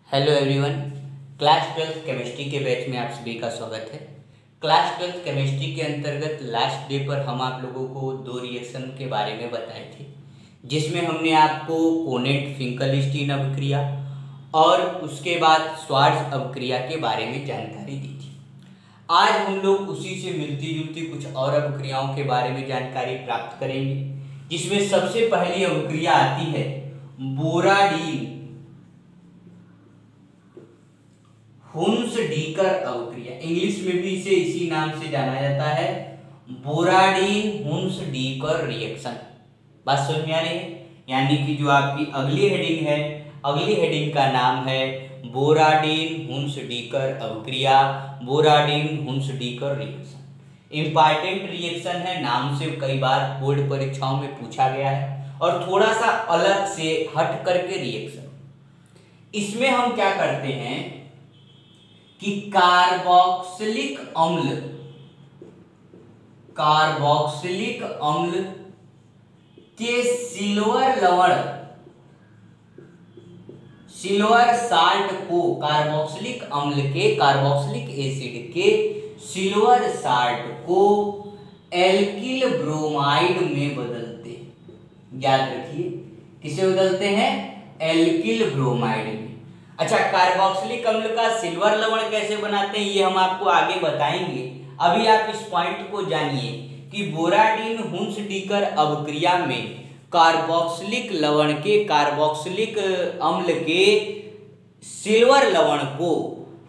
Hello everyone. Class 12th chemistry के batch में आप सभी का स्वागत है। क्लास 12th केमिस्ट्री के अंतर्गत लास्ट डे पर हम आप लोगों को दो रिएक्शन के बारे में बताए थे, जिसमें हमने आपको कोनेट फिंकलस्टीन अभिक्रिया और उसके बाद श्वार्ट्ज अभिक्रिया के बारे में जानकारी दी थी। आज हम लोग उसी से मिलती जुलती कुछ और अभिक्रियाओं के बारे में जानकारी प्राप्त करेंगे, जिसमें सबसे पहली अभिक्रिया आती है बोराडीन हुन्सडीकर अभिक्रिया। इंग्लिश में भी इसे इसी नाम से जाना जाता है, बोराडीन हुन्सडीकर रिएक्शन। बात समझ में आ रही है? यानी कि जो आपकी अगली हेडिंग है, अगली हेडिंग का नाम है बोराडीन हुन्सडीकर अभिक्रिया, बोराडीन हुन्सडीकर रिएक्शन। इंपॉर्टेंट रिएक्शन है, नाम से कई बार बोर्ड परीक्षाओं में पूछा गया है और थोड़ा सा अलग से हट करके रिएक्शन। इसमें हम क्या करते हैं कि कार्बोक्सिलिक अम्ल के सिल्वर साल्ट को, कार्बोक्सिलिक अम्ल के, कार्बोक्सिलिक एसिड के सिल्वर साल्ट को एल्किल ब्रोमाइड में बदलते हैं। याद रखिए, किसे बदलते हैं? एल्किल ब्रोमाइड में। अच्छा, कार्बोक्सिलिक अम्ल का सिल्वर लवण कैसे बनाते हैं ये हम आपको आगे बताएंगे। अभी आप इस पॉइंट को जानिए कि बोराडीन हुन्सडीकर अभिक्रिया में कार्बोक्सिलिक लवण के, कार्बोक्सिलिक अम्ल के सिल्वर लवण को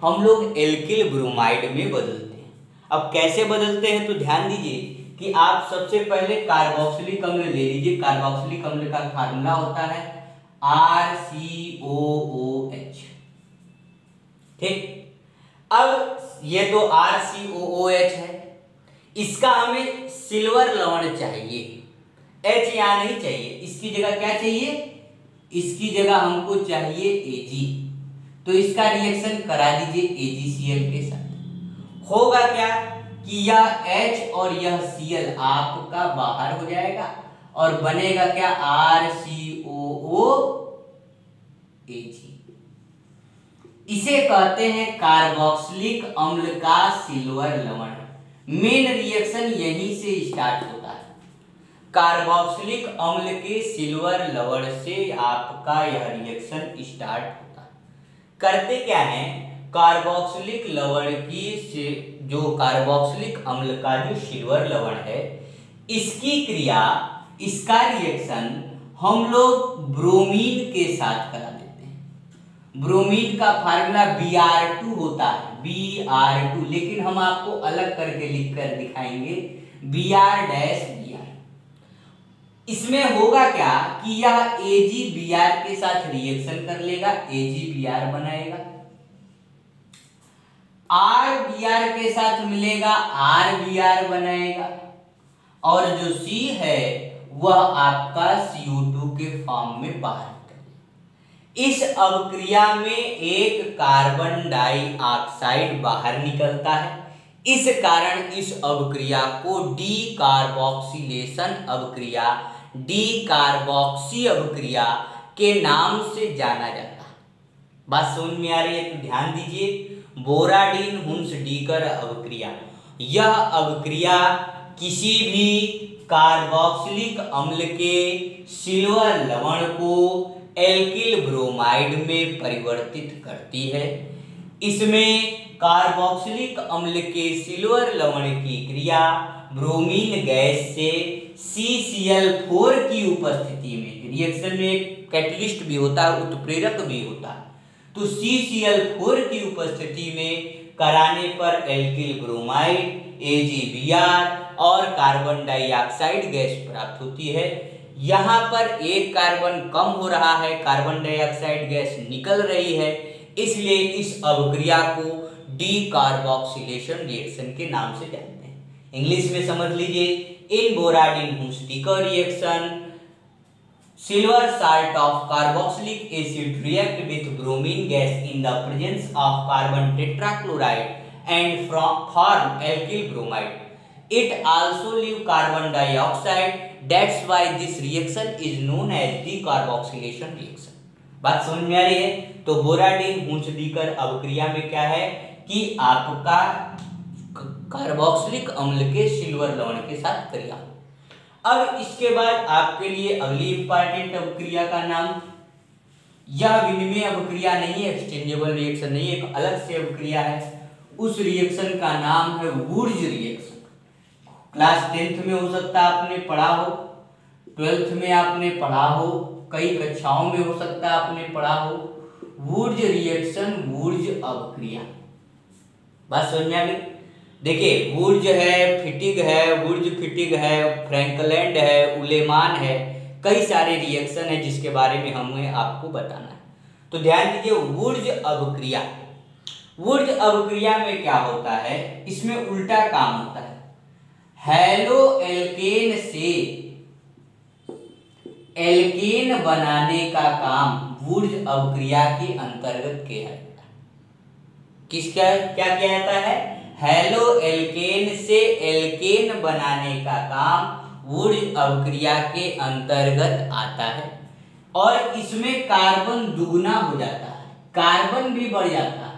हम लोग एल्किल ब्रोमाइड में बदलते हैं। अब कैसे बदलते हैं तो ध्यान दीजिए कि आप सबसे पहले कार्बोक्सिलिक अम्ल ले लीजिए। कार्बोक्सिलिक अम्ल का फार्मूला होता है RCOOH। ठीक, अब ये तो RCOOH है, इसका हमें सिल्वर लवण चाहिए। H यहाँ नहीं चाहिए, इसकी जगह क्या चाहिए? इसकी जगह हमको चाहिए Ag। तो इसका रिएक्शन करा दीजिए AgCl के साथ। होगा क्या कि यह H और यह Cl आपका बाहर हो जाएगा और बनेगा क्या? RCOOH। इसे कहते हैं कार्बोक्सिलिक अम्ल का सिल्वर लवण। मेन रिएक्शन यहीं से स्टार्ट होता है, कार्बोक्सिलिक अम्ल के सिल्वर लवण से आपका यह रिएक्शन स्टार्ट होता है। करते क्या है? कार्बोक्सिलिक लवण की से जो कार्बोक्सिलिक अम्ल का जो सिल्वर लवण है, इसकी क्रिया, इसका रिएक्शन हम लोग ब्रोमीन के साथ करा देते हैं। ब्रोमीन का फार्मूला Br2 होता है, Br2, लेकिन हम आपको अलग करके लिख कर दिखाएंगे, Br-Br। इसमेमें होगा क्या कि यह AgBr के साथ रिएक्शन कर लेगा, AgBr बनाएगा, RBr के साथ मिलेगा, RBr बनाएगा, और जो C है वह आपका CO2 के फॉर्म में बाहर निकलेगा। इस अभिक्रिया में एक कार्बन डाइऑक्साइड बाहर निकलता है। इस कारण इस अभिक्रिया को डीकार्बोक्सिलेशन अभिक्रिया, डीकार्बोक्सी अभिक्रिया के नाम से जाना जाता है। बात समझ में आ रही है? तो ध्यान दीजिए, बोराडीन हुन्सडीकर अभिक्रिया, यह अभिक्रिया किसी भी कार्बोक्सिलिक अम्ल के सिल्वर लवण को एल्किल ब्रोमाइड में परिवर्तित करती है। इसमें कार्बोक्सिलिक अम्ल के सिल्वर लवण की क्रिया ब्रोमीन गैस से CCl4 की उपस्थिति में, रिएक्शन में एक कैटलिस्ट भी होता है, उत्प्रेरक भी होता है, तो CCl4 की उपस्थिति में कराने पर एल्किल ब्रोमाइड, AgBr और कार्बन डाइऑक्साइड गैस प्राप्त होती है। यहाँ पर एक कार्बन कम हो रहा है, कार्बन डाइऑक्साइड गैस निकल रही है, इसलिए इस अभिक्रिया को डीकार्बोक्सिलेशन रिएक्शन के नाम से जानते हैं। इंग्लिश में समझ लीजिए, इन बोराडीन हुन्सडीकर reaction, silver salt of carboxylic acid react with bromine gas in the presence of carbon tetrachloride and form alkyl bromide. It also leave carbon dioxide. That's why this reaction is known as decarboxylation reaction. बात समझ में आ रही है? तो बोराडीन हुंसडीकर अवक्रिया में क्या है कि आपका कार्बोक्सिलिक अम्ल के सिल्वर लवण के साथ क्रिया। अब इसके बाद आपके लिए अगली इंपॉर्टेंट अवक्रिया का नाम, यह विनिमय अवक्रिया नहीं है, एक्सचेंजेबल रिएक्शन नहीं है, एक अलग से अवक्रिया है। उस रिएक्शन का नाम है वुर्ज रिएक्शन। क्लास 10th में हो सकता है आपने पढ़ा हो, 12th में आपने पढ़ा हो, कई कक्षाओं में हो सकता है आपने पढ़ा हो। वुर्ज रिएक्शन, वुर्ज अवक्रिया, बात समझ में आ गई। देखिए वुर्ज है, फिटिग है, वुर्ज फिटिग है, फ्रैंकलैंड है, उलेमान है, कई सारे रिएक्शन है जिसके बारे में हमें आपको बताना है। तो ध्यान दीजिए वुर्ज अवक्रिया। वुर्ज अवक्रिया में क्या होता है, इसमें उल्टा काम होता है। हैलो एल्केन से एल्केन बनाने का काम वुर्ज अवक्रिया के अंतर्गत किया जाता है। किसका क्या किया जाता है, हैलो एल्केन से एल्केन बनाने का काम वुर्ज अवक्रिया के अंतर्गत आता है। और इसमें कार्बन दुगना हो जाता है, कार्बन भी बढ़ जाता है।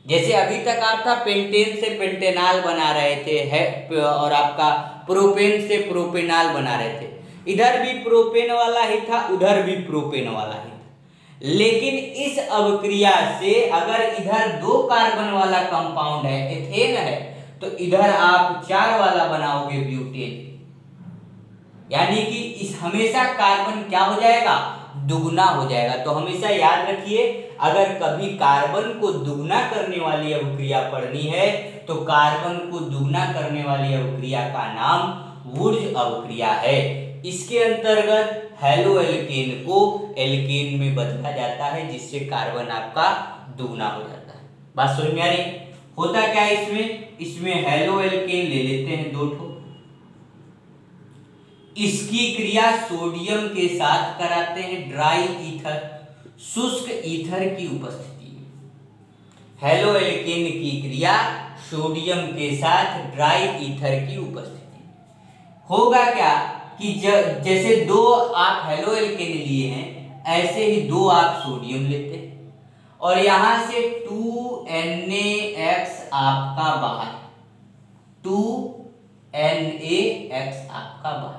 जैसे अभी तक आप था पेंटेन से पेंटेनाल बना रहे थे है, और आपका प्रोपेन से प्रोपेनाल बना रहे थे, इधर भी प्रोपेन वाला ही था, उधर भी प्रोपेन वाला ही था। लेकिन इस अवक्रिया से अगर इधर 2 कार्बन वाला कंपाउंड है, एथेन है, तो इधर आप 4 वाला बनाओगे ब्यूटेन। यानी कि इस हमेशा कार्बन क्या हो जाएगा, दुगना हो जाएगा। तो हमेशा याद रखिए अगर कभी कार्बन को दुगना करने वाली अवक्रिया पढ़नी है तो कार्बन को दुगना करने वाली अवक्रिया का नाम वुर्ज अवक्रिया है। इसके अंतर्गत हैलो एल्केन को एल्केन में बदला जाता है जिससे कार्बन आपका दुगना हो जाता है। बात समझ में आ रही, होता क्या है इसमें हैलो एल्केन ले लेते हैं 2 ठो, इसकी क्रिया सोडियम के साथ कराते हैं ड्राई ईथर, शुष्क ईथर की उपस्थिति में। हैलो एल्केन की क्रिया सोडियम के साथ ड्राई ईथर की उपस्थिति में। होगा क्या कि जैसे 2 आप हैलो एल्केन लिए हैं, ऐसे ही 2 आप सोडियम लेते हैं और यहां से 2NaX आपका बाहर, 2NaX आपका बाहर,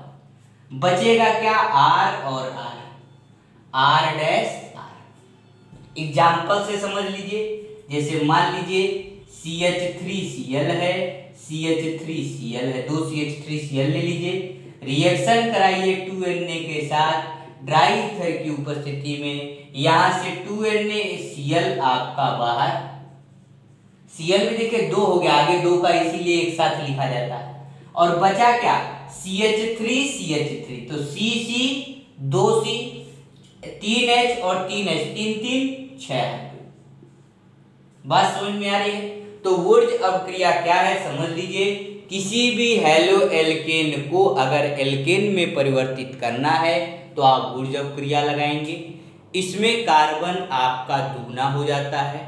बचेगा क्या, R और R डैश R। एग्जाम्पल से समझ लीजिए, जैसे मान लीजिए CH3Cl है, CH3Cl है, 2 CH3Cl ले लीजिए, रिएक्शन कराइए 2Na के साथ ड्राई ईथर की उपस्थिति में। यहां से 2NaCl आपका बाहर, Cl भी देखिए 2 हो गया, आगे 2 का इसीलिए एक साथ लिखा जाता है। और बचा क्या, CH3 तो CC 2C 3H और 3H 3 3 6। बात समझ में आ रही है। तो वुर्ज अवक्रिया क्या है समझ लीजिए, किसी भी हैलो एल्केन को अगर एल्केन में परिवर्तित करना है तो आप वुर्ज अवक्रिया लगाएंगे। इसमें कार्बन आपका दुगना हो जाता है।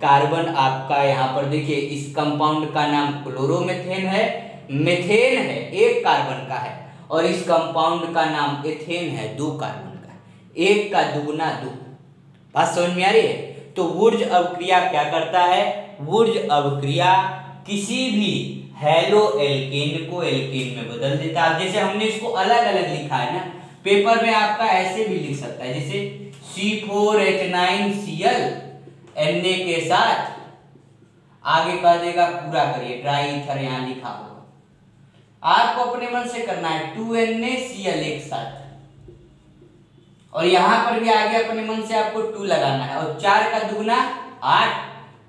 कार्बन आपका यहाँ पर देखिए, इस कंपाउंड का नाम क्लोरोमेथेन है, मेथेन है 1 कार्बन का है, और इस कंपाउंड का नाम एथेन है 2 कार्बन का, 1 का दुगना 2। बात समझ में आ रही है। तो वुर्ज अवक्रिया क्या करता है, वुर्ज अवक्रिया किसी भी हैलो एल्केन को एल्केन में बदल देता है। जैसे हमने इसको अलग अलग लिखा है ना, पेपर में आपका ऐसे भी लिख सकता है, जैसे C4H9Cl Na के साथ आगे कह देगा पूरा करिए, ड्राई ईथर यहाँ लिखा होगा, आपको अपने मन से करना है 2NaCl एक साथ, और यहां पर भी आगे अपने मन से आपको 2 लगाना है, और 4 का दुगना 8,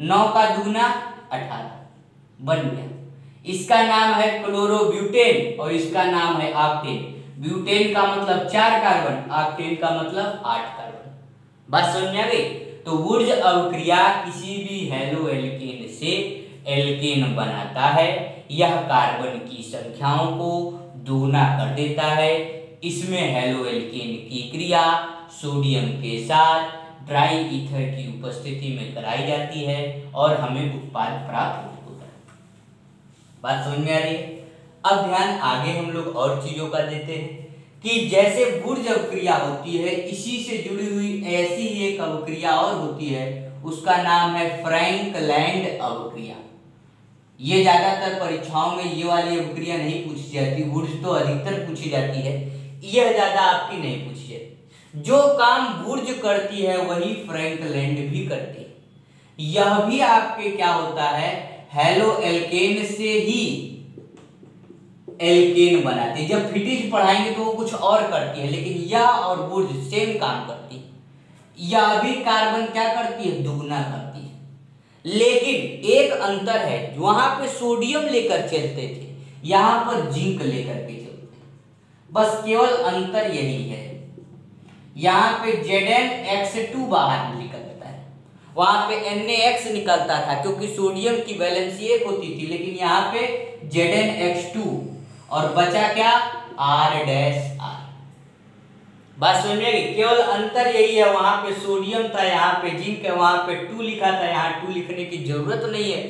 9 का दुगना 18 बन गया। इसका नाम है क्लोरोब्यूटेन और इसका नाम है ऑक्टेन। ब्यूटेन का मतलब 4 कार्बन, ऑक्टेन का मतलब 8 कार्बन। बात समझ में आ गई। तो वुर्ज अवक्रिया किसी भी हैलो एल्केन से एल्केन बनाता है, यह कार्बन की संख्याओं को दुगना कर देता है। इसमें हैलो एल्केन की क्रिया सोडियम के साथ ड्राई ईथर की उपस्थिति में कराई जाती है और हमें उत्पाद प्राप्त होता है। बात समझ में आ रही है। अब ध्यान आगे हम लोग और चीजों का देते हैं। कि जैसे वुर्ज अवक्रिया होती है, इसी से जुड़ी हुई ऐसी ही एक अवक्रिया और होती है, उसका नाम है फ्रैंकलैंड अवक्रिया। ये ज्यादातर परीक्षाओं में ये वाली अवक्रिया नहीं पूछी जाती, वुर्ज तो अधिकतर पूछी जाती है, यह ज्यादा आपकी नहीं पूछी जाती। जो काम वुर्ज करती है वही फ्रैंकलैंड भी करती है। यह भी आपके क्या होता है, हेलो एल्केन से ही एल्केन बनाती है। जब फिटिज पढ़ाएंगे तो वो कुछ और करती है, लेकिन यह और वुर्ज सेम काम करती है। यह भी कार्बन क्या करती है, दुगना करती है। लेकिन एक अंतर है, वहां पे सोडियम लेकर चलते थे, यहां पर जिंक लेकर के चलते हैं। बस केवल अंतर यही है, यहाँ पे Zn(X2) बाहर निकलता है, वहां पे Na(X) निकलता था, क्योंकि सोडियम की वैलेंसी एक होती थी, लेकिन यहाँ पे Zn(X2) और बचा क्या, R'(R). बात समझ में, केवल अंतर यही है, वहां पे सोडियम था, यहाँ पे जिंक है, वहां पे 2 लिखा था, यहाँ 2 लिखने की जरूरत नहीं है।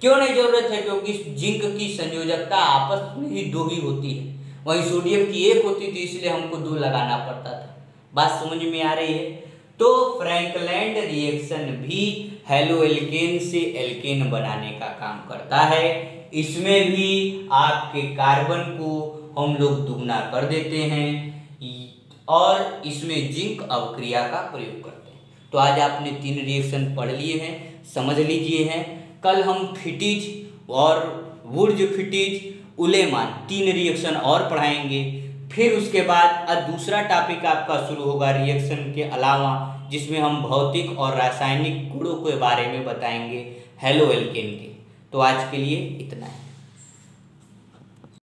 क्यों नहीं जरूरत है, क्योंकि जिंक की संयोजकता आपस में ही 2 ही होती है, वहीं सोडियम की 1 होती थी, इसलिए हमको 2 लगाना पड़ता था। बात समझ में आ रही है। तो फ्रैंकलैंड रिएक्शन भी हेलो एल्केन से एल्केन बनाने का काम करता है। इसमें भी आपके कार्बन को हम लोग दुगना कर देते हैं और इसमें जिंक अवक्रिया का प्रयोग करते हैं। तो आज आपने 3 रिएक्शन पढ़ लिए हैं, समझ लीजिए हैं। कल हम फिटिज और वुर्ज फिटिज उलेमान 3 रिएक्शन और पढ़ाएंगे। फिर उसके बाद दूसरा टॉपिक आपका शुरू होगा रिएक्शन के अलावा, जिसमें हम भौतिक और रासायनिक गुणों के बारे में बताएंगे हेलो एल्केन के। तो आज के लिए इतना है।